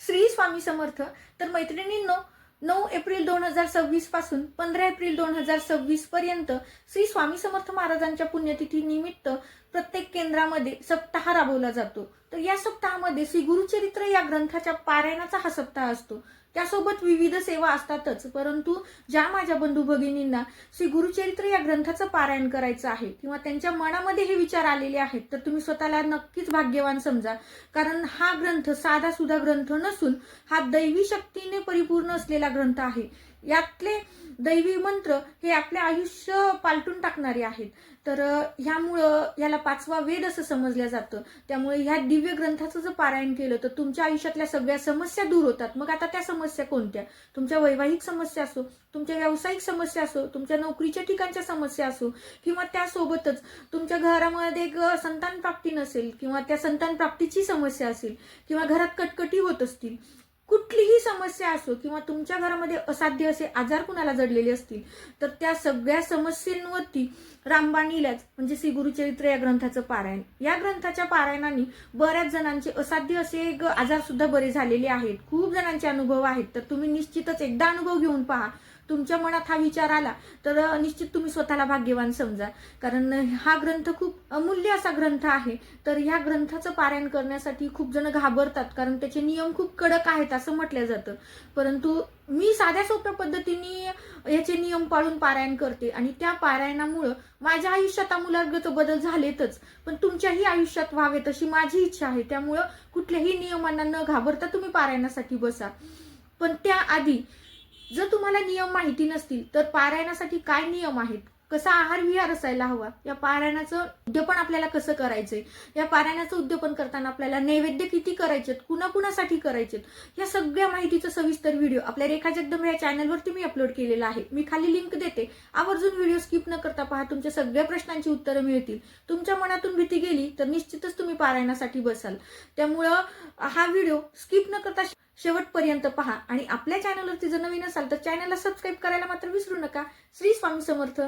श्री स्वामी समर्थ. तर मैत्रिणींनो, 9 एप्रिल 2026 पासून 15 एप्रिल 2026 पर्यंत श्री स्वामी समर्थ महाराजांच्या पुण्यतिथी निमित्त प्रत्येक केंद्रामध्ये सप्ताह राबवला जातो. तर या सप्ताहामध्ये श्री गुरुचरित्र या ग्रंथाच्या पारायणाचा हा सप्ताह असतो. त्यासोबत विविध सेवा असतातच, परंतु ज्या माझ्या बंधू भगिनींना श्री गुरुचरित्र या ग्रंथाचं पारायण करायचं आहे किंवा त्यांच्या मनामध्ये हे विचार आलेले आहेत, तर तुम्ही स्वतःला नक्कीच भाग्यवान समजा. कारण हा ग्रंथ साधा सुद्धा ग्रंथ नसून हा दैवी शक्तीने परिपूर्ण असलेला ग्रंथ आहे. यातले दैवी मंत्र हे आपले आयुष्य पालटून टाकणारे आहेत. तर ह्यामुळं याला 5वा वेद असं समजलं जातं. त्यामुळे ह्या दिव्य ग्रंथाचं जर पारायण केलं तर तुमच्या आयुष्यातल्या सगळ्या समस्या दूर होतात. मग आता त्या समस्या कोणत्या? तुमच्या वैवाहिक समस्या असो, तुमच्या व्यावसायिक समस्या असो, तुमच्या नोकरीच्या ठिकाणच्या समस्या असो, किंवा त्यासोबतच तुमच्या घरामध्ये संतान प्राप्ती नसेल किंवा त्या संतान प्राप्तीची समस्या असेल किंवा घरात कटकटी होत असतील, कुठलीही समस्या असो किंवा तुमच्या घरामध्ये असाध्य असे आजार कुणाला जडलेले असतील, तर त्या सगळ्या समस्यांवरती रामबाण इलाज म्हणजे श्री गुरुचरित्र या ग्रंथाचं पारायण. या ग्रंथाच्या पारायणाने बऱ्याच जणांचे असाध्य असे आजार सुद्धा बरे झालेले आहेत. खूप जणांचे अनुभव आहेत. तर तुम्ही निश्चितच एकदा अनुभव घेऊन पहा. तुमच्या मनात हा विचार आला तर निश्चित तुम्ही स्वतःला भाग्यवान समजा. कारण हा ग्रंथ खूप अमूल्य असा ग्रंथ आहे. तर ह्या ग्रंथाचं पारायण करण्यासाठी खूप जण घाबरतात, कारण त्याचे नियम खूप कडक आहेत असं म्हटलं जातं. परंतु मी साध्या सोप्या पद्धतीने याचे नियम पाळून पारायण करते आणि त्या पारायणामुळं माझ्या आयुष्यात आमूलाग्र बदल झालेतच, पण तुमच्याही आयुष्यात व्हावेत अशी माझी इच्छा आहे. त्यामुळं कुठल्याही नियमांना न घाबरता तुम्ही पारायणासाठी बसा. पण त्याआधी जर तुम्हाला नियम माहिती नसतील तर पारायणासाठी काय नियम आहेत, कसा आहार विहार असायला हवा, या पारायणाचं उद्यापन आपल्याला कसं करायचंय, या पारायणाचं उद्यापन करताना आपल्याला नैवेद्य किती करायचेत, कुणाकुणासाठी करायचेत, या सगळ्या माहितीचा सविस्तर व्हिडिओ आपल्या रेखा जगदंब या चॅनलवरती मी अपलोड केलेला आहे. मी खाली लिंक देते, आवर्जून व्हिडिओ स्किप न करता पहा. तुमच्या सगळ्या प्रश्नांची उत्तरं मिळतील. तुमच्या मनातून भीती गेली तर निश्चितच तुम्ही पारायणासाठी बसाल. त्यामुळं हा व्हिडिओ स्किप न करता शेवटपर्यंत पहा आणि आपल्या चॅनलवरती जर नवीन असाल तर चॅनलला सबस्क्राईब करायला मात्र विसरू नका. श्री स्वामी समर्थ.